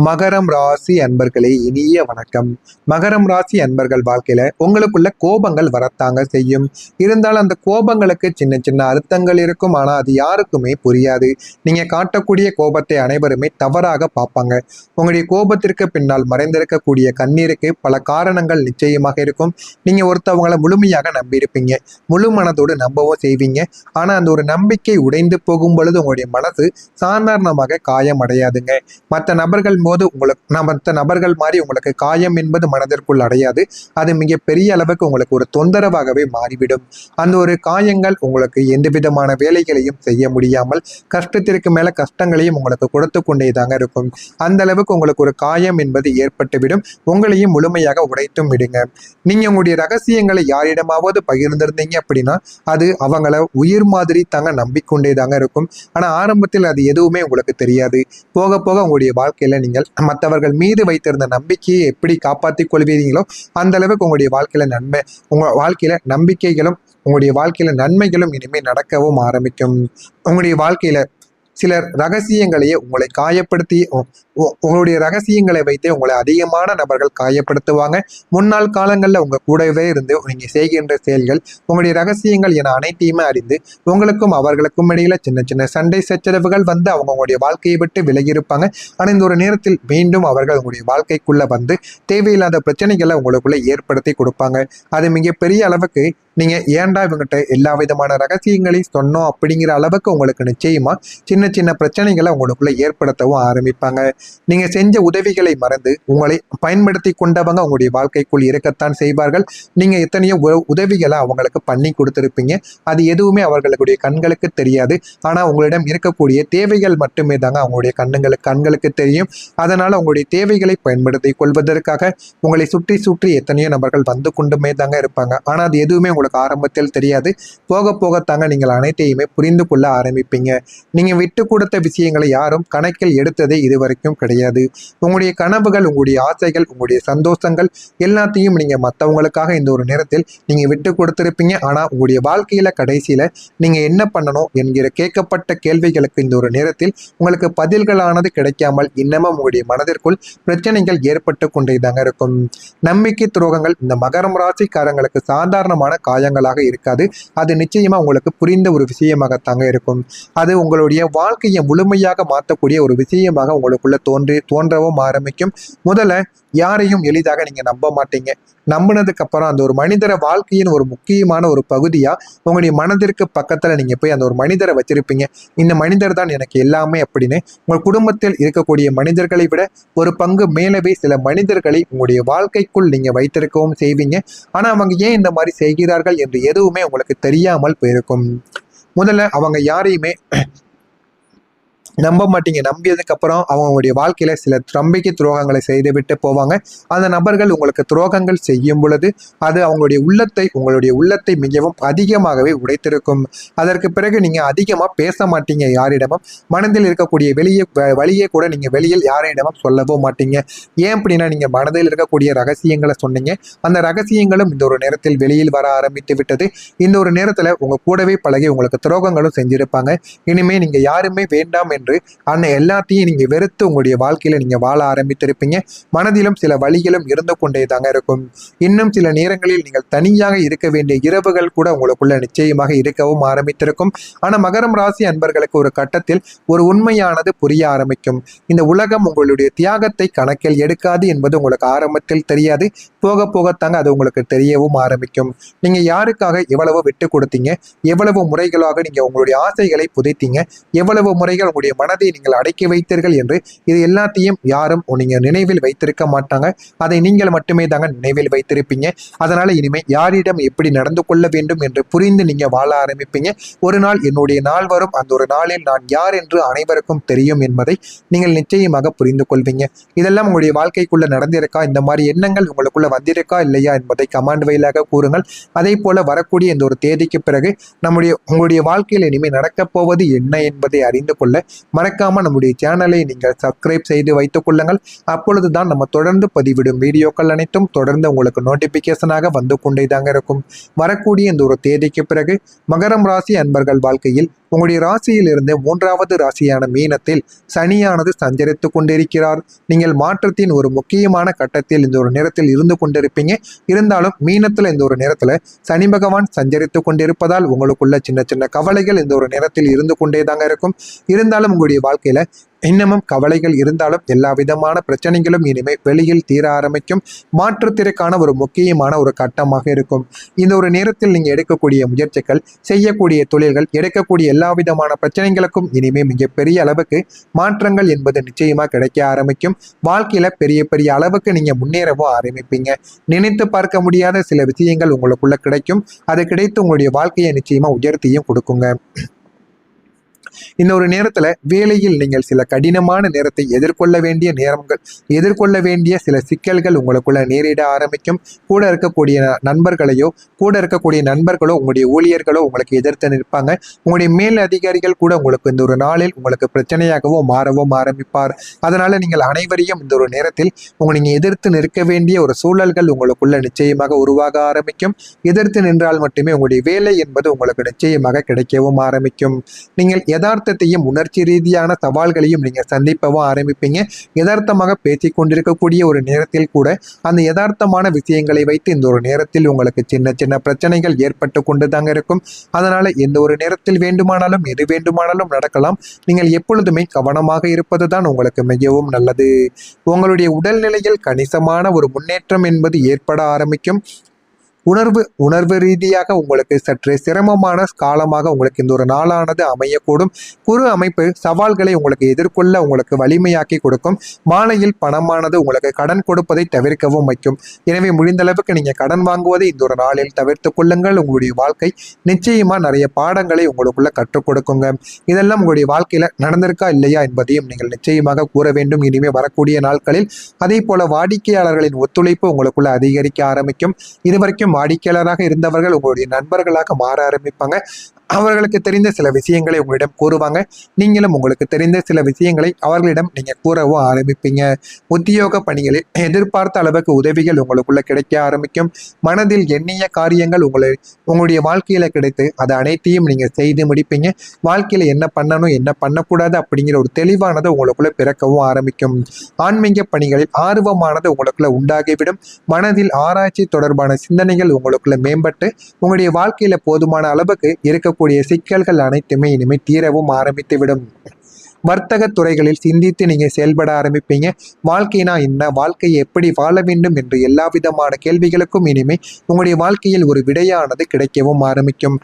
மகரம் ராசி அன்பர்களே, இனிய வணக்கம். மகரம் ராசி அன்பர்கள் வாழ்க்கையில உங்களுக்குள்ள கோபங்கள் வரத்தாங்க செய்யும். இருந்தாலும் அந்த கோபங்களுக்கு சின்ன சின்ன அர்த்தங்கள் இருக்கும். ஆனா அது யாருக்குமே புரியாது. நீங்க காட்டக்கூடிய கோபத்தை அனைவருமே தவறாக பார்ப்பாங்க. உங்களுடைய கோபத்திற்கு பின்னால் மறைந்திருக்கக்கூடிய கண்ணீருக்கு பல காரணங்கள் நிச்சயமாக இருக்கும். நீங்க ஒருத்தவங்களை முழுமையாக நம்பியிருப்பீங்க, முழு மனதோடு நம்பவும் செய்வீங்க. ஆனா அந்த ஒரு நம்பிக்கை உடைந்து போகும் பொழுது உங்களுடைய மனசு சாதாரணமாக காயம் அடையாதுங்க. மற்ற நபர்கள் மாதிரி உங்களுக்கு காயம் என்பது மனதிற்குள் அடையாது. அது மிக பெரிய அளவுக்கு உங்களுக்கு ஒரு தொந்தரவாகவே மாறிவிடும். அந்த ஒரு காயங்கள் உங்களுக்கு எந்த விதமான வேலைகளையும் செய்ய முடியாமல் கஷ்டத்திற்கு மேல கஷ்டங்களையும் உங்களுக்கு கொடுத்து கொண்டே தாங்க இருக்கும். அந்த அளவுக்கு உங்களுக்கு ஒரு காயம் என்பது ஏற்பட்டுவிடும். உங்களையும் முழுமையாக உடைத்தும் விடுங்க. நீங்க உங்களுடைய ரகசியங்களை யாரிடமாவது பகிர்ந்திருந்தீங்க அப்படின்னா அது அவங்கள உயிர் மாதிரி தாங்க நம்பிக்கொண்டே தாங்க இருக்கும். ஆனா ஆரம்பத்தில் அது எதுவுமே உங்களுக்கு தெரியாது. போக போக உங்களுடைய வாழ்க்கையில நீங்கள் மற்றவர்கள் மீது வைத்திருந்த நம்பிக்கையை எப்படி காப்பாற்றிக் கொள்வீங்களோ அந்த அளவுக்கு உங்க வாழ்க்கையில நம்பிக்கைகளும் உங்களுடைய வாழ்க்கையில நன்மைகளும் இனிமேல் நடக்கவும் ஆரம்பிக்கும். உங்களுடைய வாழ்க்கையில சிலர் ரகசியங்களையே உங்களை காயப்படுத்தி உங்களுடைய ரகசியங்களை வைத்தே உங்களை அதிகமான நபர்கள் காயப்படுத்துவாங்க. முன்னாள் காலங்களில் உங்க கூடவே இருந்து நீங்க செய்கின்ற செயல்கள் உங்களுடைய ரகசியங்கள் என அனைத்தையுமே அறிந்து உங்களுக்கும் அவர்களுக்கும் இடையில சின்ன சின்ன சண்டை சச்சரவுகள் வந்து அவங்களுடைய வாழ்க்கையை விட்டு விலகி இருப்பாங்க. ஆனால் இந்த ஒரு நேரத்தில் மீண்டும் அவர்கள் உங்களுடைய வாழ்க்கைக்குள்ள வந்து தேவையில்லாத பிரச்சனைகளை உங்களுக்குள்ள ஏற்படுத்தி கொடுப்பாங்க. அது மிகப்பெரிய அளவுக்கு நீங்க ஏன்டா இவங்ககிட்ட எல்லா விதமான ரகசியங்களையும் சொன்னோம் அப்படிங்கிற அளவுக்கு உங்களுக்கு நிச்சயமா சின்ன சின்ன பிரச்சனைகளை உங்களுக்குள்ள ஏற்படுத்தவும் ஆரம்பிப்பாங்க. நீங்க செஞ்ச உதவிகளை மறந்து உங்களை பயன்படுத்தி கொண்டவங்க உங்களுடைய வாழ்க்கைக்குள் இருக்கத்தான் செய்வார்கள். நீங்க எத்தனையோ உதவிகளை அவங்களுக்கு பண்ணி கொடுத்துருப்பீங்க. அது எதுவுமே அவர்களுடைய கண்களுக்கு தெரியாது. ஆனா உங்களிடம் இருக்கக்கூடிய தேவைகள் மட்டுமே தாங்க அவங்களுடைய கண்களுக்கு தெரியும். அதனால உங்களுடைய தேவைகளை பயன்படுத்தி கொள்வதற்காக உங்களை சுற்றி சுற்றி எத்தனையோ நபர்கள் வந்து கொண்டுமே தாங்க இருப்பாங்க. ஆனா அது எதுவுமே உங்களுக்கு ஆரம்பத்தில் தெரியாது. போக போகத்தாங்க நீங்கள் அனைத்தையுமே புரிந்து கொள்ள ஆரம்பிப்பீங்க. நீங்க விட்டு கொடுத்த விஷயங்களை யாரும் கணக்கில் எடுத்ததே இதுவரைக்கும் கிடையாது. உங்களுடைய கனவுகள், உங்களுடைய ஆசைகள், உங்களுடைய சந்தோஷங்கள் எல்லாத்தையும் நீங்க மற்றவங்களுக்காக இந்த ஒரு நேரத்தில் நீங்க விட்டு கொடுத்திருப்பீங்க. ஆனா உங்களுடைய வாழ்க்கையில கடைசியில நீங்க என்ன பண்ணணும் என்கிற கேட்கப்பட்ட கேள்விகளுக்கு இந்த ஒரு நேரத்தில் உங்களுக்கு பதில்களானது கிடைக்காமல் இன்னமும் உங்களுடைய மனதிற்குள் பிரச்சனைகள் ஏற்பட்டு கொண்டே தாங்க இருக்கும். நம்பிக்கை துரோகங்கள் இந்த மகரம் ராசிக்காரங்களுக்கு சாதாரணமான காயங்களாக இருக்காது. அது நிச்சயமா உங்களுக்கு புரிந்த ஒரு விஷயமாகத்தாங்க இருக்கும். அது உங்களுடைய வாழ்க்கையை முழுமையாக மாற்றக்கூடிய ஒரு விஷயமாக உங்களுக்குள்ள தோன்றவும் ஆரம்பிக்கும். முதல்ல யாரையும் எளிதாக நீங்க நம்ப மாட்டீங்க. நம்பினதுக்கு அப்புறம் அந்த ஒரு மனிதரை வாழ்க்கையின் ஒரு முக்கியமான ஒரு பகுதியா உங்களுடைய மனதிற்கு பக்கத்துல நீங்க போய் அந்த ஒரு மனிதரை வச்சிருப்பீங்க. இந்த மனிதர் தான் எனக்கு எல்லாமே அப்படின்னு உங்கள் குடும்பத்தில் இருக்கக்கூடிய மனிதர்களை விட ஒரு பங்கு மேலவே சில மனிதர்களை உங்களுடைய வாழ்க்கைக்குள் நீங்க வைத்திருக்கவும் செய்வீங்க. ஆனா அவங்க ஏன் இந்த மாதிரி செய்கிறார்கள் என்று எதுவுமே உங்களுக்கு தெரியாமல் போயிருக்கும். முதல்ல அவங்க யாரையுமே நம்ப மாட்டீங்க. நம்பியதுக்கு அப்புறம் அவங்களுடைய வாழ்க்கையில சில நம்பிக்கை துரோகங்களை செய்துவிட்டு போவாங்க. அந்த நபர்கள் உங்களுக்கு துரோகங்கள் செய்யும் பொழுது அது உங்களுடைய உள்ளத்தை மிகவும் அதிகமாகவே உடைத்திருக்கும். அதற்கு பிறகு நீங்க அதிகமா பேச மாட்டீங்க யாரிடமும். மனதில் இருக்கக்கூடிய வழியே கூட நீங்க வெளியில் யாரிடமும் சொல்லவும் மாட்டீங்க. ஏன் அப்படின்னா நீங்க மனதில் இருக்கக்கூடிய ரகசியங்களை சொன்னீங்க. அந்த ரகசியங்களும் இந்த ஒரு நேரத்தில் வெளியில் வர ஆரம்பித்து விட்டது. இந்த ஒரு நேரத்துல உங்க கூடவே பழகி உங்களுக்கு துரோகங்களும் செஞ்சிருப்பாங்க. இனிமே நீங்க யாருமே வேண்டாம் என்று எல்லாத்தையும் நீங்க வெறுத்து உங்களுடைய வாழ்க்கையில நீங்க வாழ ஆரம்பித்திருப்பீங்க. மனதிலும் சில வழிகளும் இருந்து கொண்டே தாங்க இருக்கும். இன்னும் சில நேரங்களில் நீங்கள் தனியாக இருக்க வேண்டிய இரவுகள் கூட உங்களுக்குள்ள நிச்சயமாக இருக்கவும் ஆரம்பித்திருக்கும். ஆனா மகரம் ராசி அன்பர்களுக்கு ஒரு கட்டத்தில் ஒரு உண்மையானது புரிய ஆரம்பிக்கும். இந்த உலகம் உங்களுடைய தியாகத்தை கணக்கில் எடுக்காது என்பது உங்களுக்கு ஆரம்பத்தில் தெரியாது. போக போகத்தாங்க அது உங்களுக்கு தெரியவும் ஆரம்பிக்கும். நீங்க யாருக்காக எவ்வளவு விட்டு கொடுத்தீங்க, எவ்வளவு முறைகளாக நீங்க உங்களுடைய ஆசைகளை புதைத்தீங்க, எவ்வளவு முறைகள் உங்களுடைய மனதை நீங்கள் அடக்கி வைத்தீர்கள் என்று இது எல்லாத்தையும் யாரும் நீங்க நினைவில் வைத்திருக்க மாட்டாங்க. அதை நீங்கள் மட்டுமே தாங்க நினைவில் வைத்திருப்பீங்க. அதனால இனிமே யாரிடம் எப்படி நடந்து கொள்ள வேண்டும் என்று புரிந்து நீங்க வாழ ஆரம்பிப்பீங்க. ஒரு நாள் என்னுடைய நாள் வரும், அந்த ஒரு நாளில் நான் யார் என்று அனைவருக்கும் தெரியும் என்பதை நீங்கள் நிச்சயமாக புரிந்து கொள்வீங்க. இதெல்லாம் உங்களுடைய வாழ்க்கைக்குள்ள நடந்திருக்கா, இந்த மாதிரி எண்ணங்கள் உங்களுக்குள்ள வந்திருக்கா இல்லையா என்பதை கமெண்ட் வழியாக கூறுங்கள். அதே போல வரக்கூடிய இந்த ஒரு தேதிக்கு பிறகு உங்களுடைய வாழ்க்கையில் இனிமேல் நடக்கப் போவது என்ன என்பதை அறிந்து கொள்ள மறக்காம நம்முடைய சேனலை நீங்கள் சப்ஸ்கிரைப் செய்து வைத்துக் கொள்ளுங்கள். அப்பொழுதுதான் நம்ம தொடர்ந்து பதிவிடும் வீடியோக்கள் அனைத்தும் தொடர்ந்து உங்களுக்கு நோட்டிபிகேஷனாக வந்து கொண்டே தாங்க இருக்கும். வரக்கூடிய இந்த ஒரு தேதிக்கு பிறகு மகரம் ராசி அன்பர்கள் வாழ்க்கையில் உங்களுடைய ராசியிலிருந்து 3வது ராசியான மீனத்தில் சனியானது சஞ்சரித்து கொண்டிருக்கிறார். நீங்கள் மாற்றத்தின் ஒரு முக்கியமான கட்டத்தில் இந்த ஒரு நேரத்தில் இருந்து கொண்டிருப்பீங்க. இருந்தாலும் மீனத்தில் இந்த ஒரு நேரத்தில் சனி பகவான் சஞ்சரித்து கொண்டிருப்பதால் உங்களுக்குள்ள சின்ன சின்ன கவலைகள் இந்த ஒரு நேரத்தில் இருந்து கொண்டே தாங்க இருக்கும். இருந்தாலும் உங்களுடைய வாழ்க்கையில இன்னமும் கவலைகள் இருந்தாலும் எல்லா விதமான பிரச்சனைகளும் இனிமே வெளியில் தீர ஆரம்பிக்கும். மாற்றத்திற்கான ஒரு முக்கியமான ஒரு கட்டமாக இருக்கும். இந்த ஒரு நேரத்தில் நீங்க எடுக்கக்கூடிய முயற்சிகள், செய்யக்கூடிய தொழில்கள், எடுக்கக்கூடிய எல்லா விதமான பிரச்சனைகளுக்கும் இனிமே மிகப்பெரிய அளவுக்கு மாற்றங்கள் என்பது நிச்சயமா கிடைக்க ஆரம்பிக்கும். வாழ்க்கையில பெரிய பெரிய அளவுக்கு நீங்க முன்னேறவும் ஆரம்பிப்பீங்க. நினைத்து பார்க்க முடியாத சில விஷயங்கள் உங்களுக்குள்ள கிடைக்கும். அது கிடைத்து உங்களுடைய வாழ்க்கையை நிச்சயமா உயர்த்தியும் கொடுக்குங்க. இந்த ஒரு நேரத்துல வேலையில் நீங்கள் சில கடினமான நேரத்தை எதிர்கொள்ள வேண்டிய சில சிக்கல்கள் உங்களுக்குள்ள நேரிட ஆரம்பிக்கும். கூட இருக்கக்கூடிய நண்பர்களோ உங்களுடைய ஊழியர்களோ உங்களுக்கு எதிர்த்து நிற்பாங்க. உங்களுடைய மேல் அதிகாரிகள் கூட உங்களுக்கு இந்த ஒரு நாளில் உங்களுக்கு பிரச்சனையாகவோ மாறவும் ஆரம்பிப்பார். அதனால நீங்கள் அனைவரையும் இந்த ஒரு நேரத்தில் நீங்க எதிர்த்து நிற்க வேண்டிய ஒரு சூழல்கள் உங்களுக்குள்ள நிச்சயமாக உருவாக ஆரம்பிக்கும். எதிர்த்து நின்றால் மட்டுமே உங்களுடைய வேலை என்பது உங்களுக்கு நிச்சயமாக கிடைக்கவும் ஆரம்பிக்கும். நீங்கள் யதார்த்தத்தையும் உணர்ச்சி ரீதியான சவால்களையும் நீங்க சந்திப்பவும் ஆரம்பிப்பீங்க. யதார்த்தமாக பேசிக் கொண்டிருக்கக்கூடிய ஒரு நேரத்தில் கூட அந்த யதார்த்தமான விஷயங்களை வைத்து இந்த ஒரு நேரத்தில் உங்களுக்கு சின்ன சின்ன பிரச்சனைகள் ஏற்பட்டு கொண்டுதாங்க இருக்கும். அதனால எந்த ஒரு நேரத்தில் வேண்டுமானாலும் எது வேண்டுமானாலும் நடக்கலாம். நீங்கள் எப்பொழுதுமே கவனமாக இருப்பதுதான் உங்களுக்கு மிகவும் நல்லது. உங்களுடைய உடல்நிலையில் கணிசமான ஒரு முன்னேற்றம் என்பது ஏற்பட ஆரம்பிக்கும். உணர்வு ரீதியாக உங்களுக்கு சற்று சிரமமான காலமாக உங்களுக்கு இந்த ஒரு நாளானது அமையக்கூடும். குறு அமைப்பு சவால்களை உங்களுக்கு எதிர்கொள்ள உங்களுக்கு வலிமையாக்கி கொடுக்கும். மாலையில் பணமானது உங்களுக்கு கடன் கொடுப்பதை தவிர்க்கவும் வைக்கும். எனவே முடிந்த அளவுக்கு நீங்க கடன் வாங்குவதை இந்த ஒரு நாளில் தவிர்த்து கொள்ளுங்கள். உங்களுடைய வாழ்க்கை நிச்சயமா நிறைய பாடங்களை உங்களுக்குள்ள கற்றுக் கொடுக்குங்க. இதெல்லாம் உங்களுடைய வாழ்க்கையில நடந்திருக்கா இல்லையா என்பதையும் நீங்கள் நிச்சயமாக கூற வேண்டும் இனிமே வரக்கூடிய நாட்களில். அதே போல வாடிக்கையாளர்களின் ஒத்துழைப்பு உங்களுக்குள்ள அதிகரிக்க ஆரம்பிக்கும். இதுவரைக்கும் வாடிக்கையாளராக இருந்தவர்கள் உங்களுடைய நண்பர்களாக மாற ஆரம்பிப்பாங்க. அவர்களுக்கு தெரிந்த சில விஷயங்களை உங்களிடம் கூறுவாங்க. நீங்களும் உங்களுக்கு தெரிந்த சில விஷயங்களை அவர்களிடம் நீங்க கூறவும் ஆரம்பிப்பீங்க. உத்தியோக பணிகளில் எதிர்பார்த்த அளவுக்கு உதவிகள் உங்களுக்குள்ள கிடைக்க ஆரம்பிக்கும். மனதில் எண்ணிய காரியங்கள் உங்களுடைய வாழ்க்கையில கிடைத்து அது அனைத்தையும் நீங்க செய்து முடிப்பீங்க. வாழ்க்கையில என்ன பண்ணணும் என்ன பண்ணக்கூடாது அப்படிங்கிற ஒரு தெளிவானது உங்களுக்குள்ள பிறக்கவும் ஆரம்பிக்கும். ஆன்மீக பணிகளில் ஆர்வமானது உங்களுக்குள்ள உண்டாகிவிடும். மனதில் ஆராய்ச்சி தொடர்பான சிந்தனைகள் உங்களுக்குள்ள மேம்பட்டு உங்களுடைய வாழ்க்கையில போதுமான அளவுக்கு இருக்கக்கூடிய சிக்கல்கள் அனைத்துமே இனிமே தீரவும் ஆரம்பித்துவிடும். வர்த்தக துறைகளில் சிந்தித்து நீங்க செயல்பட ஆரம்பிப்பீங்க. வாழ்க்கைனா என்ன, வாழ்க்கையை எப்படி வாழ வேண்டும் என்று எல்லா விதமான கேள்விகளுக்கும் இனிமே உங்களுடைய வாழ்க்கையில் ஒரு விடையானது கிடைக்கவும் ஆரம்பிக்கும்.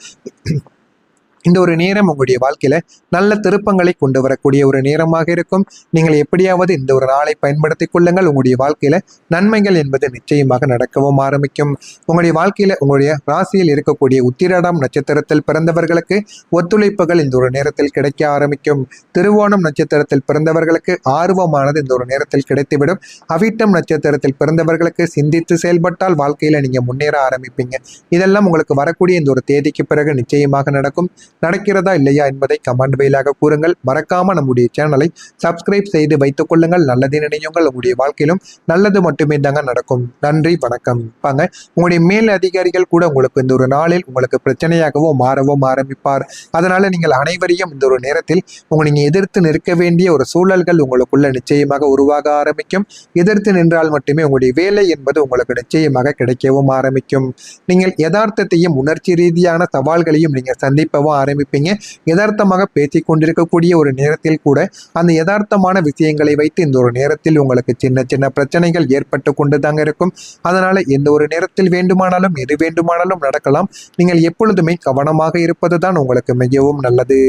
இந்த ஒரு நேரம் உங்களுடைய வாழ்க்கையில நல்ல திருப்பங்களை கொண்டு வரக்கூடிய ஒரு நேரமாக இருக்கும். நீங்கள் எப்படியாவது இந்த ஒரு நாளை பயன்படுத்திக் கொள்ளுங்கள். உங்களுடைய வாழ்க்கையில நன்மைகள் என்பது நிச்சயமாக நடக்கவும் ஆரம்பிக்கும். உங்களுடைய வாழ்க்கையில உங்களுடைய ராசியில் இருக்கக்கூடிய உத்திராடம் நட்சத்திரத்தில் பிறந்தவர்களுக்கு ஒத்துழைப்புகள் இந்த ஒரு நேரத்தில் கிடைக்க ஆரம்பிக்கும். திருவோணம் நட்சத்திரத்தில் பிறந்தவர்களுக்கு ஆர்வமானது இந்த ஒரு நேரத்தில் கிடைத்துவிடும். அவிட்டம் நட்சத்திரத்தில் பிறந்தவர்களுக்கு சிந்தித்து செயல்பட்டால் வாழ்க்கையில நீங்க முன்னேற ஆரம்பிப்பீங்க. இதெல்லாம் உங்களுக்கு வரக்கூடிய இந்த ஒரு தேதிக்கு பிறகு நிச்சயமாக நடக்கும். நடக்கிறதா இல்லையா என்பதை கமெண்ட் வாயிலாக கூறுங்கள். மறக்காம நம்முடைய சேனலை சப்ஸ்கிரைப் செய்து வைத்துக் கொள்ளுங்கள். நல்லது நினையுங்கள். உங்களுடைய வாழ்க்கையிலும் நல்லது மட்டுமே தாங்க நடக்கும். நன்றி, வணக்கம். பாங்க உங்களுடைய மேல் அதிகாரிகள் கூட உங்களுக்கு இந்த ஒரு நாளில் உங்களுக்கு பிரச்சனையாகவும் மாறவும் ஆரம்பிப்பார். அதனால நீங்கள் அனைவரையும் இந்த ஒரு நேரத்தில் நீங்க எதிர்த்து நிற்க வேண்டிய ஒரு சூழல்கள் உங்களுக்குள்ள நிச்சயமாக உருவாக ஆரம்பிக்கும். எதிர்த்து நின்றால் மட்டுமே உங்களுடைய வேலை என்பது உங்களுக்கு நிச்சயமாக கிடைக்கவும் ஆரம்பிக்கும். நீங்கள் யதார்த்தத்தையும் உணர்ச்சி ரீதியான சவால்களையும் நீங்க சந்திப்பவும் ஆரம்பிப்பீங்க. யதார்த்தமாக பேசிக் கொண்டிருக்கக்கூடிய ஒரு நேரத்தில் கூட அந்த யதார்த்தமான விஷயங்களை வைத்து இந்த ஒரு நேரத்தில் உங்களுக்கு சின்ன சின்ன பிரச்சனைகள் ஏற்பட்டு கொண்டுதாங்க இருக்கும். அதனால எந்த ஒரு நேரத்தில் வேண்டுமானாலும் எது வேண்டுமானாலும் நடக்கலாம். நீங்கள் எப்பொழுதுமே கவனமாக இருப்பதுதான் உங்களுக்கு மிகவும் நல்லது.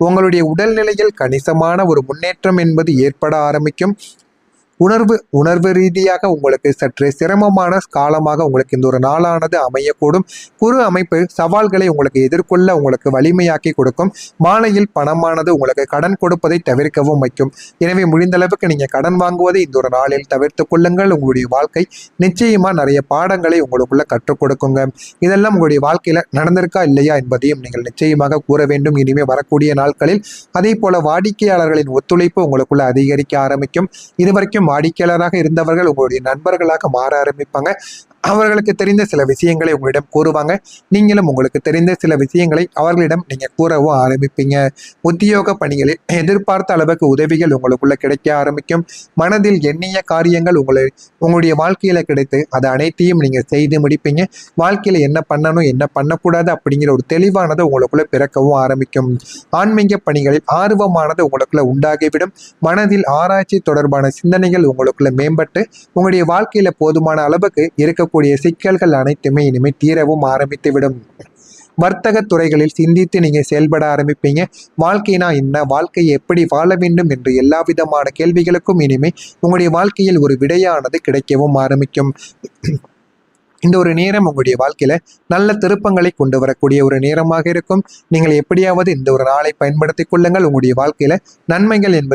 உங்களுடைய உடல்நிலையில் கணிசமான ஒரு முன்னேற்றம் என்பது ஏற்பட ஆரம்பிக்கும். உணர்வு ரீதியாக உங்களுக்கு சற்று சிரமமான காலமாக உங்களுக்கு இந்த ஒரு நாளானது அமையக்கூடும். குறு அமைப்பு சவால்களை உங்களுக்கு எதிர்கொள்ள உங்களுக்கு வலிமையாக்கி கொடுக்கும். மாலையில் பணமானது உங்களுக்கு கடன் கொடுப்பதை தவிர்க்கவும் வைக்கும். எனவே முடிந்த அளவுக்கு நீங்க கடன் வாங்குவதை இந்த ஒரு நாளில் தவிர்த்து கொள்ளுங்கள். உங்களுடைய வாழ்க்கை நிச்சயமா நிறைய பாடங்களை உங்களுக்குள்ள கற்றுக் கொடுக்குங்க. இதெல்லாம் உங்களுடைய வாழ்க்கையில நடந்திருக்கா இல்லையா என்பதையும் நீங்கள் நிச்சயமாக கூற வேண்டும் இனிமே வரக்கூடிய நாட்களில். அதே போல வாடிக்கையாளர்களின் ஒத்துழைப்பு உங்களுக்குள்ள அதிகரிக்க ஆரம்பிக்கும். இதுவரைக்கும் வாடிக்கையாளராக இருந்தவர்கள் உங்களுடைய நண்பர்களாக மாற ஆரம்பிப்பாங்க. அவர்களுக்கு தெரிந்த சில விஷயங்களை உங்களிடம் கூறுவாங்க. நீங்களும் உங்களுக்கு தெரிந்த சில விஷயங்களை அவர்களிடம் நீங்க கூறவும் ஆரம்பிப்பீங்க. உத்தியோக பணிகளில் எதிர்பார்த்த அளவுக்கு உதவிகள் உங்களுக்குள்ள கிடைக்க ஆரம்பிக்கும். மனதில் எண்ணிய காரியங்கள் உங்களுடைய வாழ்க்கையில கிடைத்து அதை அனைத்தையும் நீங்க செய்து முடிப்பீங்க. வாழ்க்கையில என்ன பண்ணணும் என்ன பண்ணக்கூடாது அப்படிங்கிற ஒரு தெளிவானது உங்களுக்குள்ள பிறக்கவும் ஆரம்பிக்கும். ஆன்மீக பணிகளில் ஆர்வமானது உங்களுக்குள்ள உண்டாகிவிடும். மனதில் ஆராய்ச்சி தொடர்பான சிந்தனைகள் உங்களுக்குள்ள மேம்பட்டு உங்களுடைய வாழ்க்கையில போதுமான அளவுக்கு இருக்கக்கூடிய சிக்கல்கள் அனைத்துமே இனிமே தீரவும் ஆரம்பித்துவிடும். வர்த்தக துறைகளில் சிந்தித்து நீங்க செயல்பட ஆரம்பிப்பீங்க. வாழ்க்கைனா என்ன, வாழ்க்கையை எப்படி வாழ வேண்டும் என்று எல்லா விதமான கேள்விகளுக்கும் இனிமே உங்களுடைய வாழ்க்கையில் ஒரு விடையானது கிடைக்கவும் ஆரம்பிக்கும். இந்த ஒரு நேரம் உங்களுடைய வாழ்க்கையில நல்ல திருப்பங்களை கொண்டு வரக்கூடிய ஒரு நேரமாக இருக்கும். நீங்கள் எப்படியாவது இந்த ஒரு நாளை பயன்படுத்திக் கொள்ளுங்கள். உங்களுடைய வாழ்க்கையில நன்மைகள் என்பது